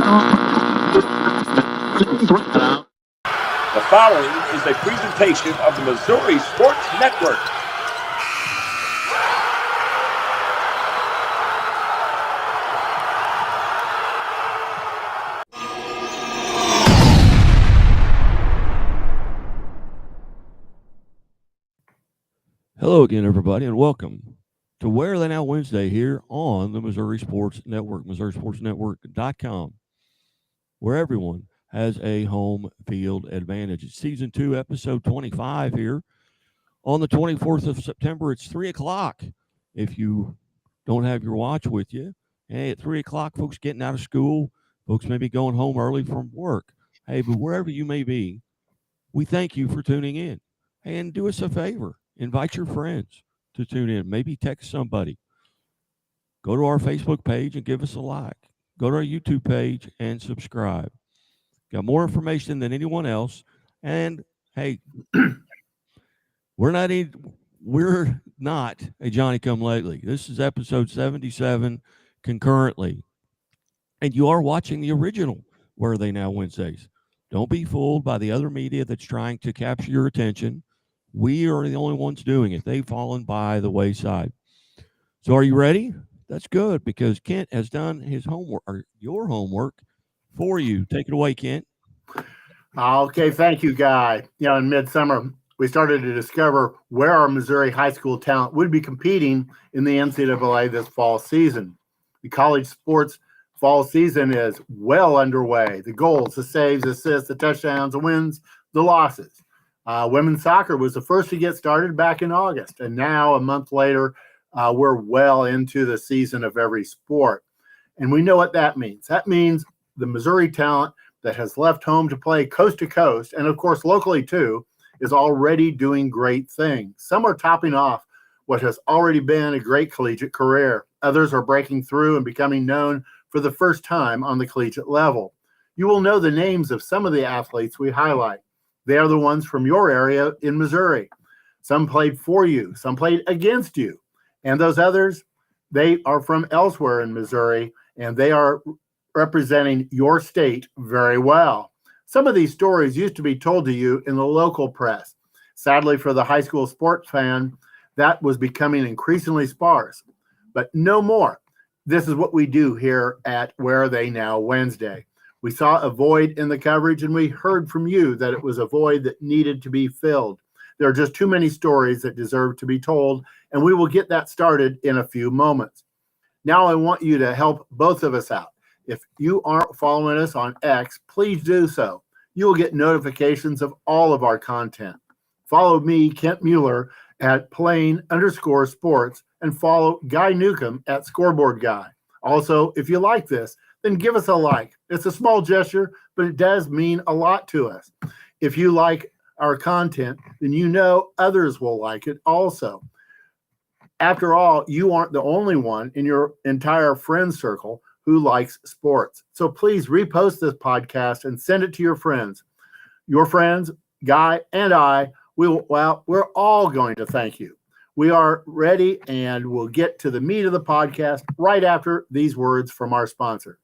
The following is a presentation of the Missouri Sports Network. Hello again, everybody, and welcome to Where Are They Now Wednesday here on the Missouri Sports Network, MissouriSportsNetwork.com, where everyone has a home field advantage. It's Season 2, Episode 25 here on the 24th of September. It's 3 o'clock if you don't have your watch with you. Hey, at 3 o'clock, folks getting out of school, folks may be going home early from work. Hey, but wherever you may be, we thank you for tuning in. And do us a favor. Invite your friends to tune in. Maybe text somebody. Go to our Facebook page and give us a like. Go to our YouTube page and subscribe. Got more information than anyone else. And hey, we're not a Johnny-come-lately. This is episode 77 concurrently. And you are watching the original Where Are They Now Wednesdays. Don't be fooled by the other media that's trying to capture your attention. We are the only ones doing it. They've fallen by the wayside. So are you ready? That's good, because Kent has done his homework, or your homework, for you. Take it away, Kent. Okay, thank you, Guy. In midsummer, we started to discover where our Missouri high school talent would be competing in the NCAA this fall season. The college sports fall season is well underway. The goals, the saves, assists, the touchdowns, the wins, the losses. Women's soccer was the first to get started back in August, and now a month later, we're well into the season of every sport. And we know what that means. That means the Missouri talent that has left home to play coast to coast, and of course locally too, is already doing great things. Some are topping off what has already been a great collegiate career. Others are breaking through and becoming known for the first time on the collegiate level. You will know the names of some of the athletes we highlight. They are the ones from your area in Missouri. Some played for you, some played against you. And those others, they are from elsewhere in Missouri, and they are representing your state very well. Some of these stories used to be told to you in the local press. Sadly, for the high school sports fan, that was becoming increasingly sparse. But no more. This is what we do here at Where Are They Now Wednesday. We saw a void in the coverage, and we heard from you that it was a void that needed to be filled. There are just too many stories that deserve to be told, and we will get that started in a few moments. Now I want you to help both of us out. If you aren't following us on X, please do so. You will get notifications of all of our content. Follow me, Kent Mueller, at Plain_sports, and follow Guy Newcomb at Scoreboard Guy. Also, if you like this, then give us a like. It's a small gesture, but it does mean a lot to us. If you like our content, then you know others will like it also. After all, you aren't the only one in your entire friend circle who likes sports. So please repost this podcast and send it to your friends. Your friends, Guy and I, we're all going to thank you. We are ready, and we'll get to the meat of the podcast right after these words from our sponsor.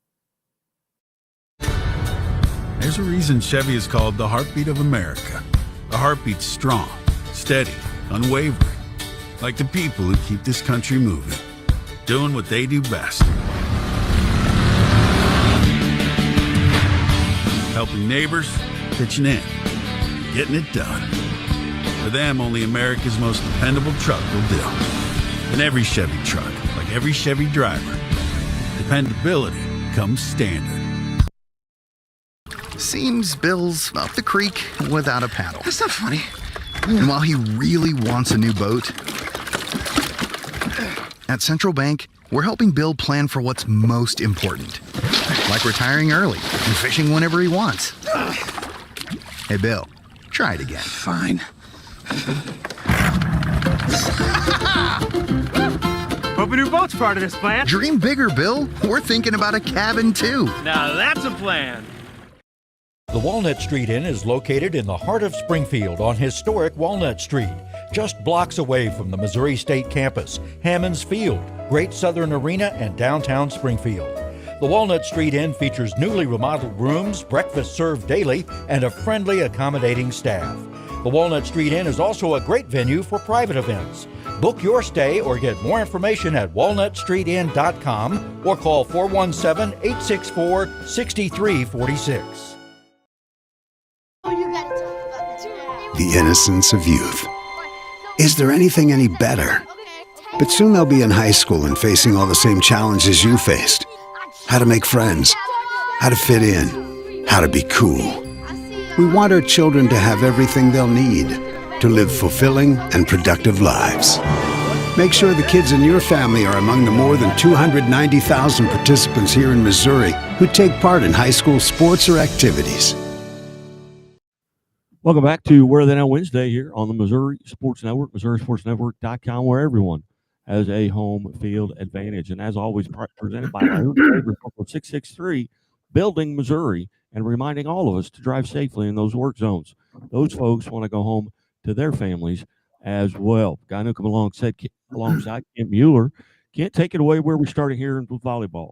There's a reason Chevy is called the heartbeat of America. A heartbeat strong, steady, unwavering. Like the people who keep this country moving. Doing what they do best. Helping neighbors, pitching in, getting it done. For them, only America's most dependable truck will do. And every Chevy truck, like every Chevy driver, dependability comes standard. Seems Bill's up the creek without a paddle. That's not funny. And while he really wants a new boat, at Central Bank, we're helping Bill plan for what's most important. Like retiring early and fishing whenever he wants. Hey, Bill, try it again. Fine. Hope a new boat's part of this plan. Dream bigger, Bill. We're thinking about a cabin, too. Now that's a plan. The Walnut Street Inn is located in the heart of Springfield on historic Walnut Street, just blocks away from the Missouri State campus, Hammonds Field, Great Southern Arena, and downtown Springfield. The Walnut Street Inn features newly remodeled rooms, breakfast served daily, and a friendly, accommodating staff. The Walnut Street Inn is also a great venue for private events. Book your stay or get more information at walnutstreetinn.com or call 417-864-6346. The innocence of youth. Is there anything any better? But soon they'll be in high school and facing all the same challenges you faced. How to make friends, how to fit in, how to be cool. We want our children to have everything they'll need to live fulfilling and productive lives. Make sure the kids in your family are among the more than 290,000 participants here in Missouri who take part in high school sports or activities. Welcome back to Where They Now Wednesday here on the Missouri Sports Network, MissouriSportsNetwork.com, where everyone has a home field advantage. And as always, presented by our favorite local 663 Building Missouri, and reminding all of us to drive safely in those work zones. Those folks want to go home to their families as well. Guy Newcomb alongside Kent Mueller. Can't take it away where we started here in volleyball.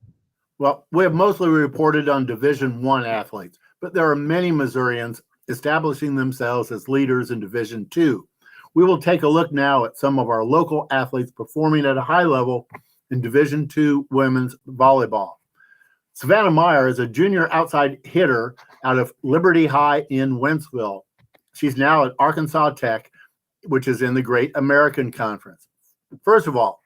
Well, we have mostly reported on Division I athletes, but there are many Missourians establishing themselves as leaders in Division II. We will take a look now at some of our local athletes performing at a high level in Division II women's volleyball. Savannah Meyer is a junior outside hitter out of Liberty High in Wentzville. She's now at Arkansas Tech, which is in the Great American Conference. First of all,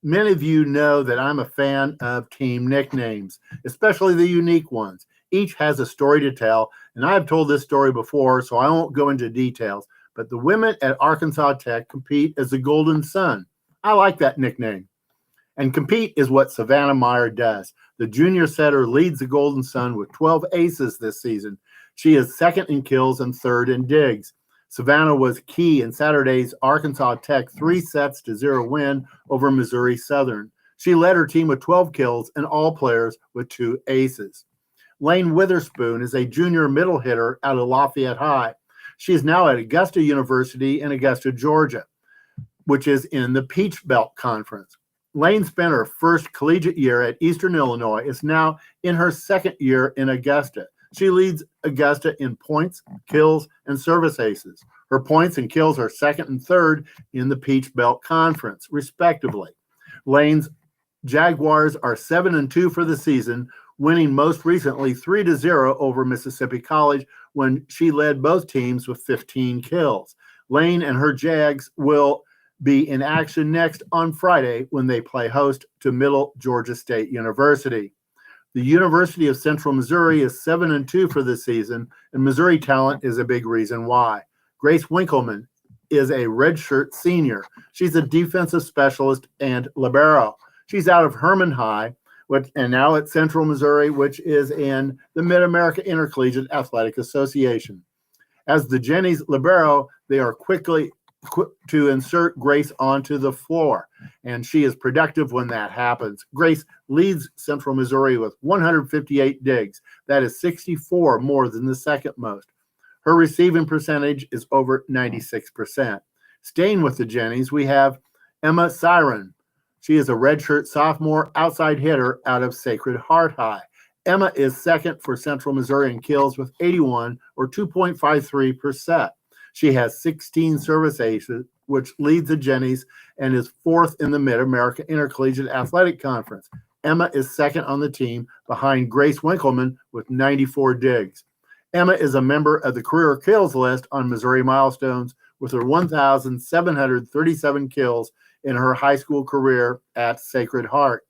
many of you know that I'm a fan of team nicknames, especially the unique ones. Each has a story to tell, and I've told this story before, so I won't go into details, but the women at Arkansas Tech compete as the Golden Sun. I like that nickname. And compete is what Savannah Meyer does. The junior setter leads the Golden Sun with 12 aces this season. She is second in kills and third in digs. Savannah was key in Saturday's Arkansas Tech 3-0 win over Missouri Southern. She led her team with 12 kills and all players with 2 aces. Lane Witherspoon is a junior middle hitter out of Lafayette High. She is now at Augusta University in Augusta, Georgia, which is in the Peach Belt Conference. Lane spent her first collegiate year at Eastern Illinois, is now in her second year in Augusta. She leads Augusta in points, kills, and service aces. Her points and kills are second and third in the Peach Belt Conference, respectively. Lane's Jaguars are 7-2 for the season, winning most recently 3-0 over Mississippi College when she led both teams with 15 kills. Lane and her Jags will be in action next on Friday when they play host to Middle Georgia State University. The University of Central Missouri is 7-2 for the season, and Missouri talent is a big reason why. Grace Winkleman is a redshirt senior. She's a defensive specialist and libero. She's out of Herman High, and now at Central Missouri, which is in the Mid-America Intercollegiate Athletic Association. As the Jennies libero, they are quickly to insert Grace onto the floor, and she is productive when that happens. Grace leads Central Missouri with 158 digs. That is 64 more than the second most. Her receiving percentage is over 96%. Staying with the Jennies, we have Emma Siren. She is a redshirt sophomore outside hitter out of Sacred Heart High. Emma is second for Central Missouri in kills with 81 or 2.53%. She has 16 service aces, which leads the Jennies and is fourth in the Mid-America Intercollegiate Athletic Conference. Emma is second on the team behind Grace Winkleman with 94 digs. Emma is a member of the career kills list on Missouri Milestones with her 1,737 kills in her high school career at Sacred Heart.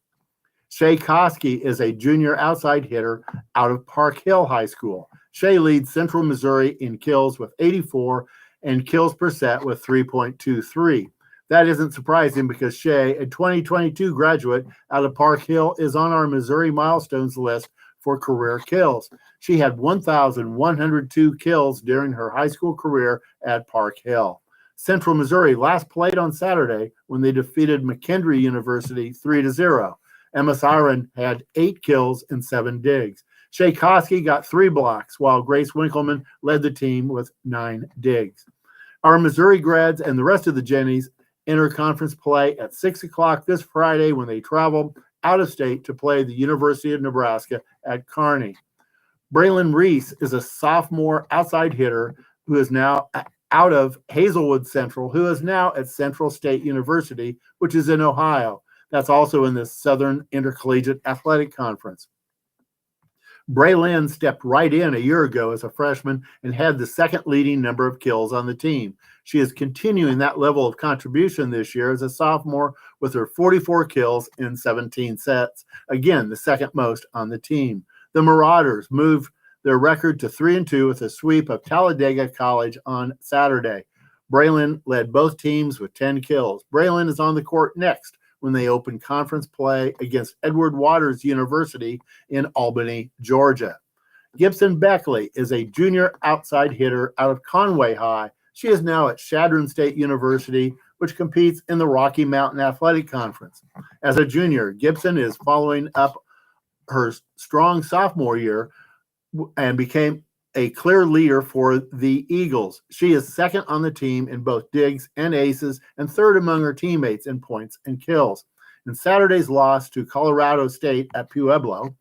Shay Koski is a junior outside hitter out of Park Hill High School. Shay leads Central Missouri in kills with 84 and kills per set with 3.23. That isn't surprising because Shay, a 2022 graduate out of Park Hill, is on our Missouri Milestones list for career kills. She had 1,102 kills during her high school career at Park Hill. Central Missouri last played on Saturday when they defeated McKendree University 3-0. Emma Siren had 8 kills and 7 digs. Shay Koski got 3 blocks, while Grace Winkleman led the team with 9 digs. Our Missouri grads and the rest of the Jennies enter conference play at 6 o'clock this Friday when they travel out of state to play the University of Nebraska at Kearney. Braylon Reese is a sophomore outside hitter who is now out of Hazelwood Central, who is now at Central State University, which is in Ohio. That's also in the Southern Intercollegiate Athletic Conference. Braylon stepped right in a year ago as a freshman and had the second leading number of kills on the team. She is continuing that level of contribution this year as a sophomore with her 44 kills in 17 sets. Again, the second most on the team. The Marauders moved their record to 3-2 with a sweep of Talladega College on Saturday. Braylon led both teams with 10 kills. Braylon is on the court next when they open conference play against Edward Waters University in Albany, Georgia. Gibson Beckley is a junior outside hitter out of Conway High. She is now at Chadron State University, which competes in the Rocky Mountain Athletic Conference. As a junior, Gibson is following up her strong sophomore year and became a clear leader for the Eagles. She is second on the team in both digs and aces and third among her teammates in points and kills. In Saturday's loss to Colorado State at Pueblo,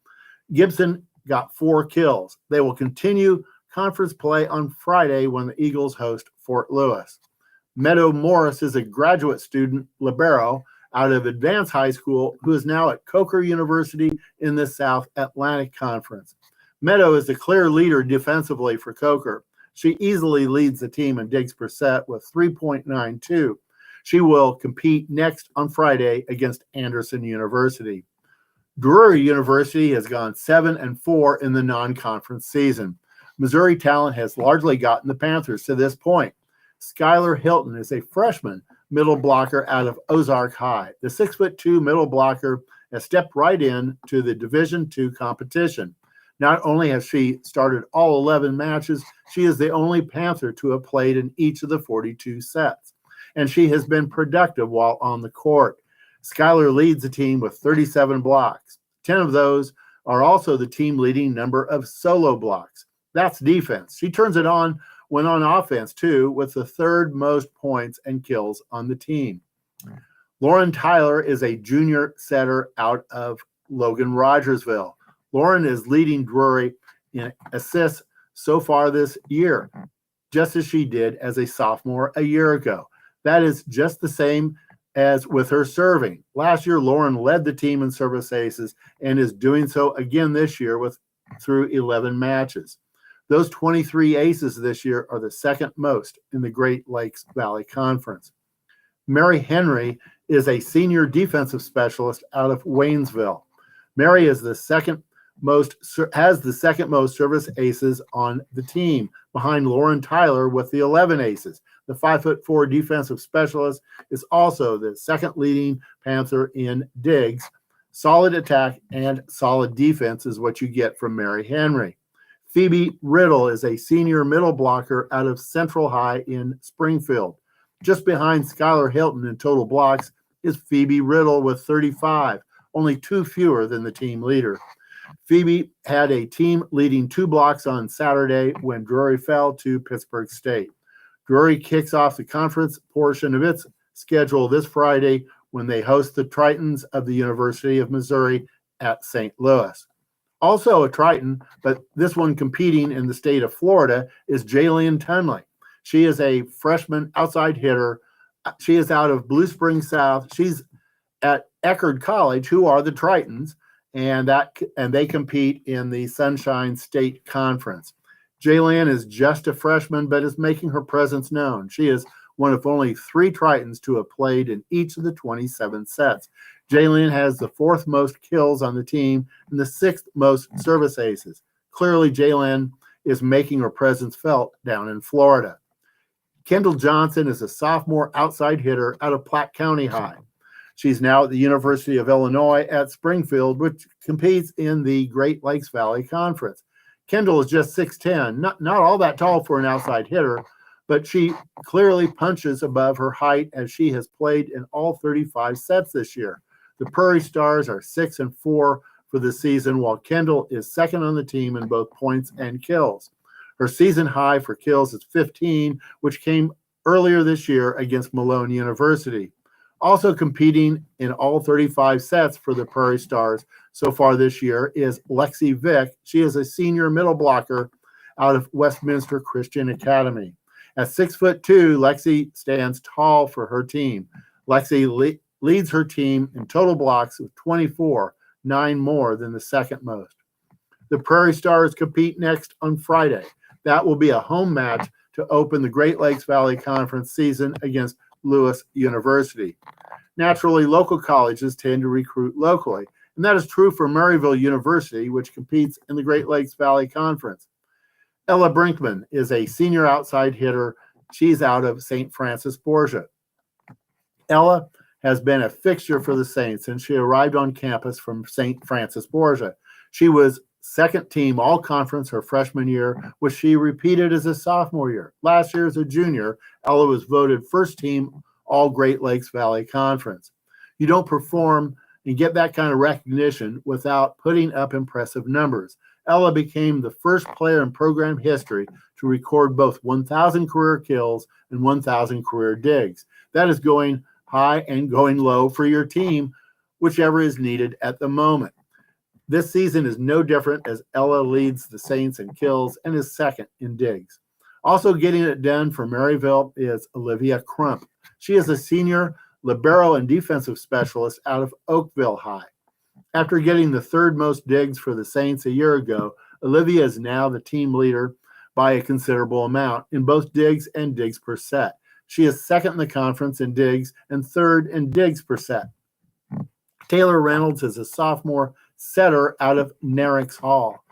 Gibson got 4 kills. They will continue conference play on Friday when the Eagles host Fort Lewis. Meadow Morris is a graduate student libero out of Advanced High School who is now at Coker University in the South Atlantic Conference. Meadow is the clear leader defensively for Coker. She easily leads the team in digs per set with 3.92. She will compete next on Friday against Anderson University. Drury University has gone 7-4 in the non-conference season. Missouri talent has largely gotten the Panthers to this point. Skylar Hilton is a freshman middle blocker out of Ozark High. The 6'2" middle blocker has stepped right in to the Division II competition. Not only has she started all 11 matches, she is the only Panther to have played in each of the 42 sets, and she has been productive while on the court. Skylar leads the team with 37 blocks. 10 of those are also the team leading number of solo blocks. That's defense. She turns it on when on offense, too, with the third most points and kills on the team. Lauren Tyler is a junior setter out of Logan Rogersville. Lauren is leading Drury in assists so far this year, just as she did as a sophomore a year ago. That is just the same as with her serving. Last year, Lauren led the team in service aces and is doing so again this year through 11 matches. Those 23 aces this year are the second most in the Great Lakes Valley Conference. Mary Henry is a senior defensive specialist out of Waynesville. Mary is has the second most service aces on the team, behind Lauren Tyler with the 11 aces. The 5'4" defensive specialist is also the second leading Panther in digs. Solid attack and solid defense is what you get from Mary Henry. Phoebe Riddle is a senior middle blocker out of Central High in Springfield. Just behind Skylar Hilton in total blocks is Phoebe Riddle with 35, only 2 fewer than the team leader. Phoebe had a team leading 2 blocks on Saturday when Drury fell to Pittsburgh State. Drury kicks off the conference portion of its schedule this Friday when they host the Tritons of the University of Missouri at St. Louis. Also a Triton, but this one competing in the state of Florida, is Jalen Tunley. She is a freshman outside hitter. She is out of Blue Springs South. She's at Eckerd College, who are the Tritons, and they compete in the Sunshine State Conference. Jalen is just a freshman, but is making her presence known. She is one of only 3 Tritons to have played in each of the 27 sets. Jalen has the 4th most kills on the team and the 6th most service aces. Clearly, Jalen is making her presence felt down in Florida. Kendall Johnson is a sophomore outside hitter out of Platte County High. She's now at the University of Illinois at Springfield, which competes in the Great Lakes Valley Conference. Kendall is just 6'10", not all that tall for an outside hitter, but she clearly punches above her height as she has played in all 35 sets this year. The Prairie Stars are 6-4 for the season, while Kendall is second on the team in both points and kills. Her season high for kills is 15, which came earlier this year against Malone University. Also competing in all 35 sets for the Prairie Stars so far this year is Lexi Vick. She is a senior middle blocker out of Westminster Christian Academy. At 6'2", Lexi stands tall for her team. Lexi leads her team in total blocks with 24, 9 more than the second most. The Prairie Stars compete next on Friday. That will be a home match to open the Great Lakes Valley Conference season against Lewis University. Naturally, local colleges tend to recruit locally, and that is true for Maryville University, which competes in the Great Lakes Valley Conference. Ella Brinkman is a senior outside hitter. She's out of St. Francis Borgia. Ella has been a fixture for the Saints since she arrived on campus from St. Francis Borgia. She was second team all-conference her freshman year, which she repeated as a sophomore year. Last year as a junior, Ella was voted first team all Great Lakes Valley Conference. You don't perform and get that kind of recognition without putting up impressive numbers. Ella became the first player in program history to record both 1,000 career kills and 1,000 career digs. That is going high and going low for your team, whichever is needed at the moment. This season is no different as Ella leads the Saints in kills and is second in digs. Also getting it done for Maryville is Olivia Crump. She is a senior libero and defensive specialist out of Oakville High. After getting the third most digs for the Saints a year ago, Olivia is now the team leader by a considerable amount in both digs and digs per set. She is second in the conference in digs and third in digs per set. Taylor Reynolds is a sophomore setter out of Narix Hall.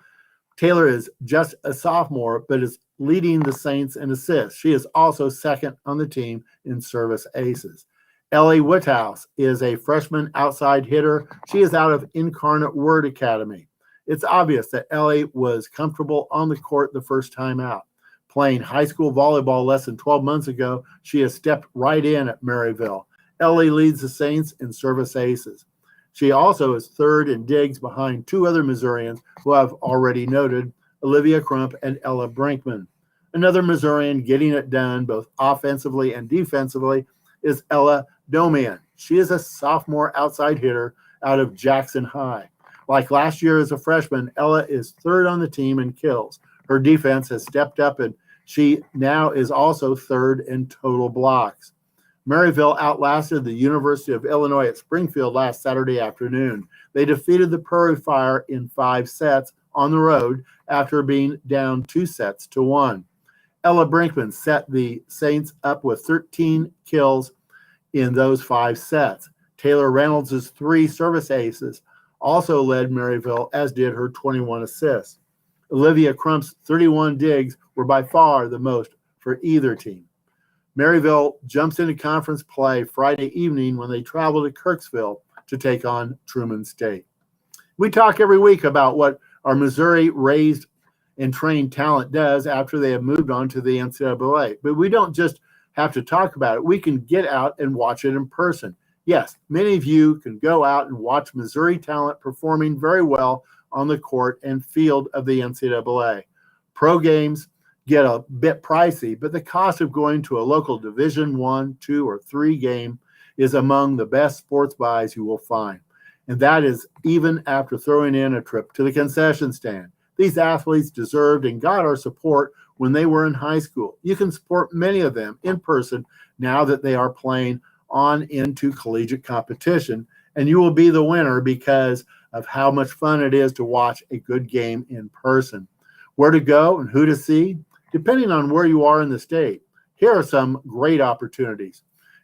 Taylor is just a sophomore, but is leading the Saints in assists. She is also second on the team in service aces. Ellie Whithouse is a freshman outside hitter. She is out of Incarnate Word Academy. It's obvious that Ellie was comfortable on the court the first time out. Playing high school volleyball less than 12 months ago, she has stepped right in at Maryville. Ellie leads the Saints in service aces. She also is third in digs behind two other Missourians who I've already noted, Olivia Crump and Ella Brinkman. Another Missourian getting it done both offensively and defensively is Ella Domian. She is a sophomore outside hitter out of Jackson High. Like last year as a freshman, Ella is third on the team in kills. Her defense has stepped up and she now is also third in total blocks. Maryville outlasted the University of Illinois at Springfield last Saturday afternoon. They defeated the Prairie Fire in 5 sets on the road after being down 2-1. Ella Brinkman set the Saints up with 13 kills in those 5 sets. Taylor Reynolds' 3 service aces also led Maryville, as did her 21 assists. Olivia Crump's 31 digs were by far the most for either team. Maryville jumps into conference play Friday evening when they travel to Kirksville to take on Truman State. We talk every week about what our Missouri-raised and trained talent does after they have moved on to the NCAA. But we don't just have to talk about it. We can get out and watch it in person. Yes, many of you can go out and watch Missouri talent performing very well on the court and field of the NCAA. Pro games get a bit pricey, but the cost of going to a local Division I, II, or III game is among the best sports buys you will find. And that is even after throwing in a trip to the concession stand. These athletes deserved and got our support when they were in high school. You can support many of them in person now that they are playing on into collegiate competition, and you will be the winner because of how much fun it is to watch a good game in person. Where to go and who to see? Depending on where you are in the state, here are some great opportunities.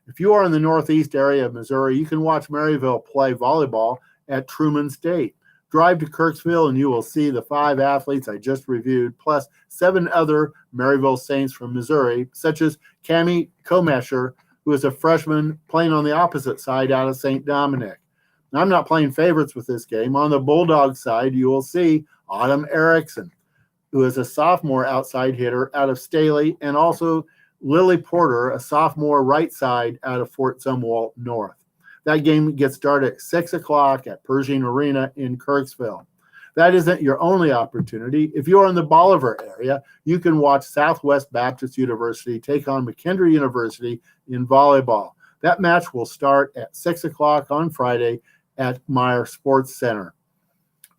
If you are in the northeast area of Missouri, you can watch Maryville play volleyball at Truman State. Drive to Kirksville and you will see the 5 athletes I just reviewed, plus 7 other Maryville Saints from Missouri, such as Cami Comesher, who is a freshman playing on the opposite side out of St. Dominic. Now, I'm not playing favorites with this game. On the Bulldog side, you will see Autumn Erickson, who is a sophomore outside hitter out of Staley, and also Lily Porter, a sophomore right side out of Fort Zumwalt North. That game gets started at 6 o'clock at Pershing Arena in Kirksville. That isn't your only opportunity. If you're in the Bolivar area, you can watch Southwest Baptist University take on McKendree University in volleyball. That match will start at 6 o'clock on Friday at Meyer Sports Center.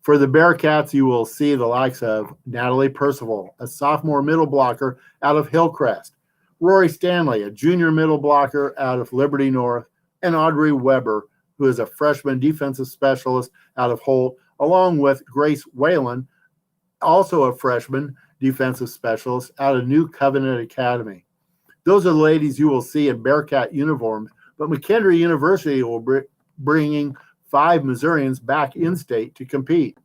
For the Bearcats, you will see the likes of Natalie Percival, a sophomore middle blocker out of Hillcrest, Rory Stanley, a junior middle blocker out of Liberty North, and Audrey Weber, who is a freshman defensive specialist out of Holt, along with Grace Whalen, also a freshman defensive specialist out of New Covenant Academy. Those are the ladies you will see in Bearcat uniforms, but McKendree University will be bringing 5 Missourians back in-state to compete.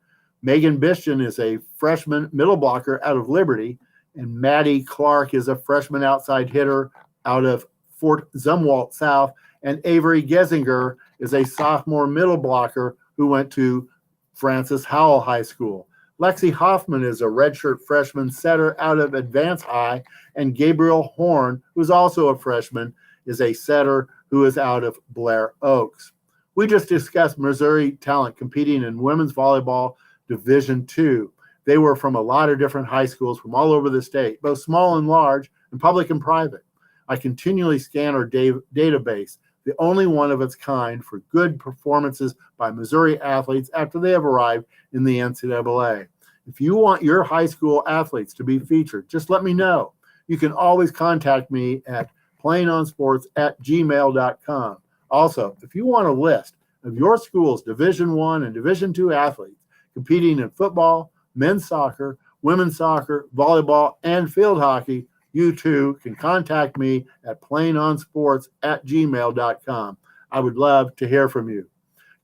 Megan Bishton is a freshman middle blocker out of Liberty, and Maddie Clark is a freshman outside hitter out of Fort Zumwalt South, and Avery Gessinger is a sophomore middle blocker who went to Francis Howell High School. Lexi Hoffman is a redshirt freshman setter out of Advance High, and Gabriel Horn, who's also a freshman, is a setter who is out of Blair Oaks. We just discussed Missouri talent competing in women's volleyball Division II. They were from a lot of different high schools from all over the state, both small and large, and public and private. I continually scan our database, the only one of its kind for good performances by Missouri athletes after they have arrived in the NCAA. If you want your high school athletes to be featured, just let me know. You can always contact me at plainonsports@gmail.com. Also, if you want a list of your school's Division I and Division II athletes competing in football, men's soccer, women's soccer, volleyball, and field hockey, you too can contact me at plainonsports@gmail.com. I would love to hear from you.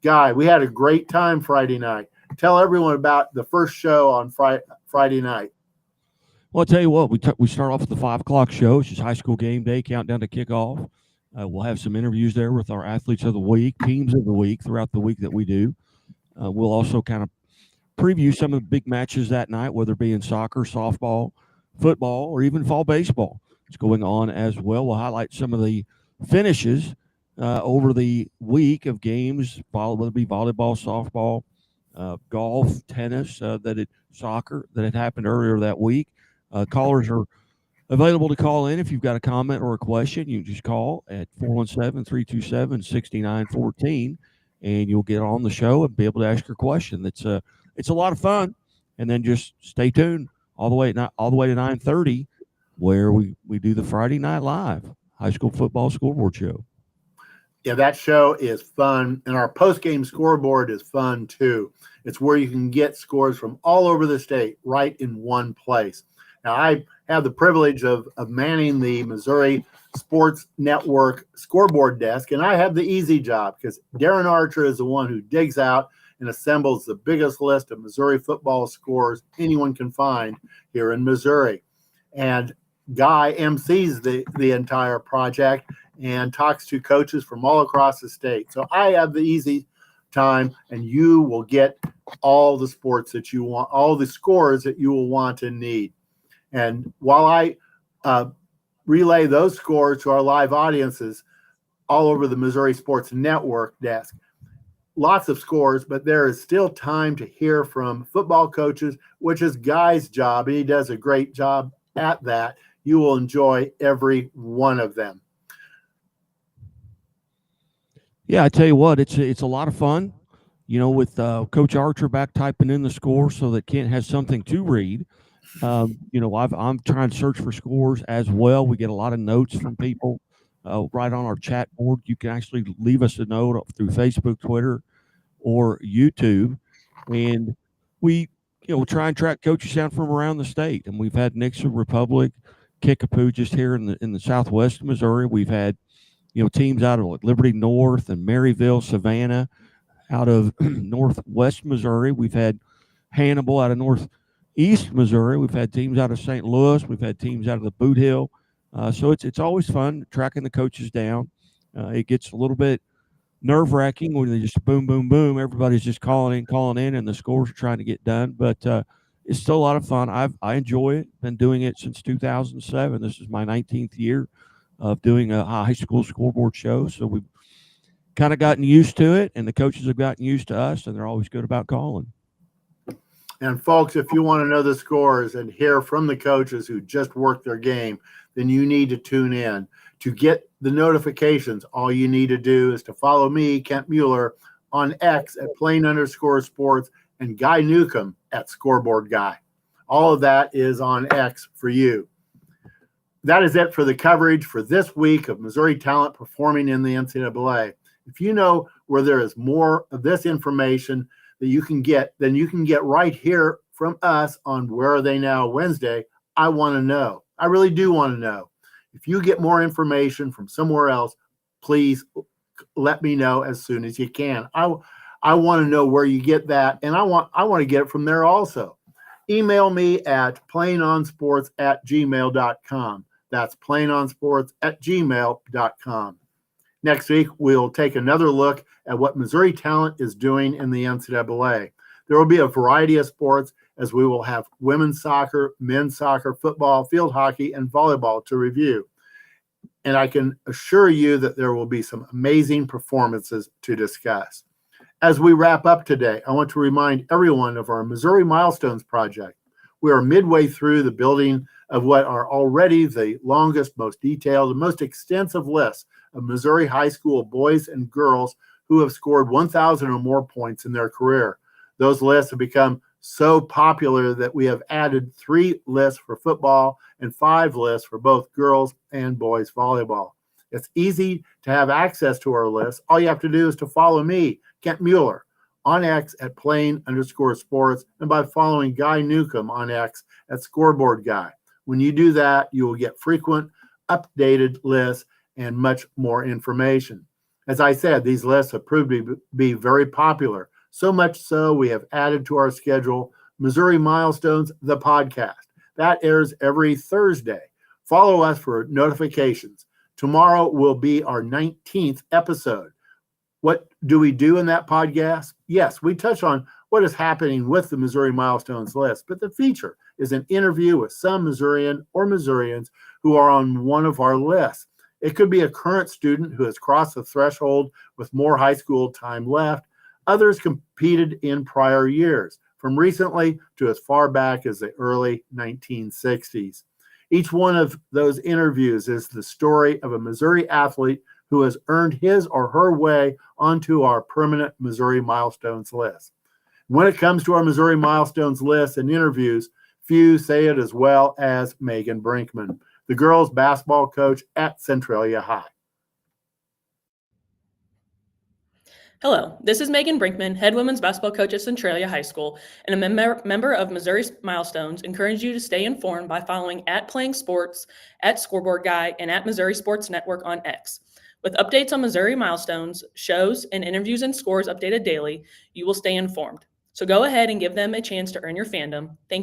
Guy, we had a great time Friday night. Tell everyone about the first show on Friday night. Well, I'll tell you what, we start off with the 5 o'clock show. It's just high school game day, countdown to kickoff. We'll have some interviews there with our athletes of the week, teams of the week throughout the week that we do. We'll also kind of preview some of the big matches that night, whether it be in soccer, softball, football, or even fall baseball. It's going on as well. We'll highlight some of the finishes over the week of games, whether it be volleyball, softball, golf, tennis, soccer that had happened earlier that week. Callers are available to call in. If you've got a comment or a question, you just call at 417-327-6914, and you'll get on the show and be able to ask your question. It's a lot of fun. And then just stay tuned all the way to 9:30, where we do the Friday Night Live high school football scoreboard show. Yeah, that show is fun, and our post-game scoreboard is fun too. It's where you can get scores from all over the state right in one place. Now, I have the privilege of manning the Missouri Sports Network scoreboard desk, and I have the easy job because Darren Archer is the one who digs out and assembles the biggest list of Missouri football scores anyone can find here in Missouri. And Guy MCs the entire project and talks to coaches from all across the state. So I have the easy time, and you will get all the sports that you want, all the scores that you will want and need. And while I relay those scores to our live audiences all over the Missouri Sports Network desk, lots of scores, but there is still time to hear from football coaches, which is Guy's job, and he does a great job at that. You will enjoy every one of them. Yeah, I tell you what, it's a lot of fun, with Coach Archer back typing in the score so that Kent has something to read. I'm trying to search for scores as well. We get a lot of notes from people right on our chat board. You can actually leave us a note through Facebook, Twitter, or YouTube, and we try and track coaches down from around the state. And we've had Nixa, Republic, Kickapoo just here in the southwest of Missouri. We've had teams out of Liberty North and Maryville, Savannah, out of northwest Missouri. We've had Hannibal out of northeast Missouri. We've had teams out of St. Louis. We've had teams out of the Boot Hill. So it's always fun tracking the coaches down. It gets a little bit nerve-wracking when they just boom, boom, boom. Everybody's just calling in, and the scores are trying to get done. But it's still a lot of fun. I enjoy it. Been doing it since 2007. This is my 19th year of doing a high school scoreboard show. So we've kind of gotten used to it, and the coaches have gotten used to us, and they're always good about calling. And folks, if you want to know the scores and hear from the coaches who just worked their game, then you need to tune in To get the notifications, all you need to do is to follow me, Kent Mueller, on X at @plain_sports and Guy Newcomb at Scoreboard Guy. All of that is on X for you. That is it for the coverage for this week of Missouri talent performing in the NCAA. If you know where there is more of this information that you can get, then you can get right here from us on Where Are They Now Wednesday. I want to know. I really do want to know. If you get more information from somewhere else, please let me know as soon as you can. I want to know where you get that, and I want to get it from there also. Email me at plainonsports@gmail.com. That's plainonsports@gmail.com. Next week, we'll take another look at what Missouri talent is doing in the NCAA. There will be a variety of sports, as we will have women's soccer, men's soccer, football, field hockey, and volleyball to review. And I can assure you that there will be some amazing performances to discuss. As we wrap up today, I want to remind everyone of our Missouri Milestones Project. We are midway through the building of what are already the longest, most detailed, and most extensive list of Missouri high school boys and girls who have scored 1,000 or more points in their career. Those lists have become so popular that we have added 3 lists for football and 5 lists for both girls and boys volleyball. It's easy to have access to our list. All you have to do is to follow me, Kent Mueller, on X at @plain_sports, and by following Guy Newcomb on X at Scoreboard Guy. When you do that, you will get frequent, updated lists and much more information. As I said, these lists have proved to be very popular. So much so, we have added to our schedule Missouri Milestones, the podcast. That airs every Thursday. Follow us for notifications. Tomorrow will be our 19th episode. What do we do in that podcast? Yes, we touch on what is happening with the Missouri Milestones list, but the feature is an interview with some Missourian or Missourians who are on one of our lists. It could be a current student who has crossed the threshold with more high school time left. Others competed in prior years, from recently to as far back as the early 1960s. Each one of those interviews is the story of a Missouri athlete who has earned his or her way onto our permanent Missouri Milestones list. When it comes to our Missouri Milestones list and interviews, few say it as well as Megan Brinkman, the girls' basketball coach at Centralia High. Hello, this is Megan Brinkman, head women's basketball coach at Centralia High School, and a member of Missouri Milestones. Encourage you to stay informed by following @PlayingSports, @Scoreboard Guy, and @Missouri Sports Network on X. With updates on Missouri Milestones, shows, and interviews and scores updated daily, you will stay informed. So go ahead and give them a chance to earn your fandom. Thank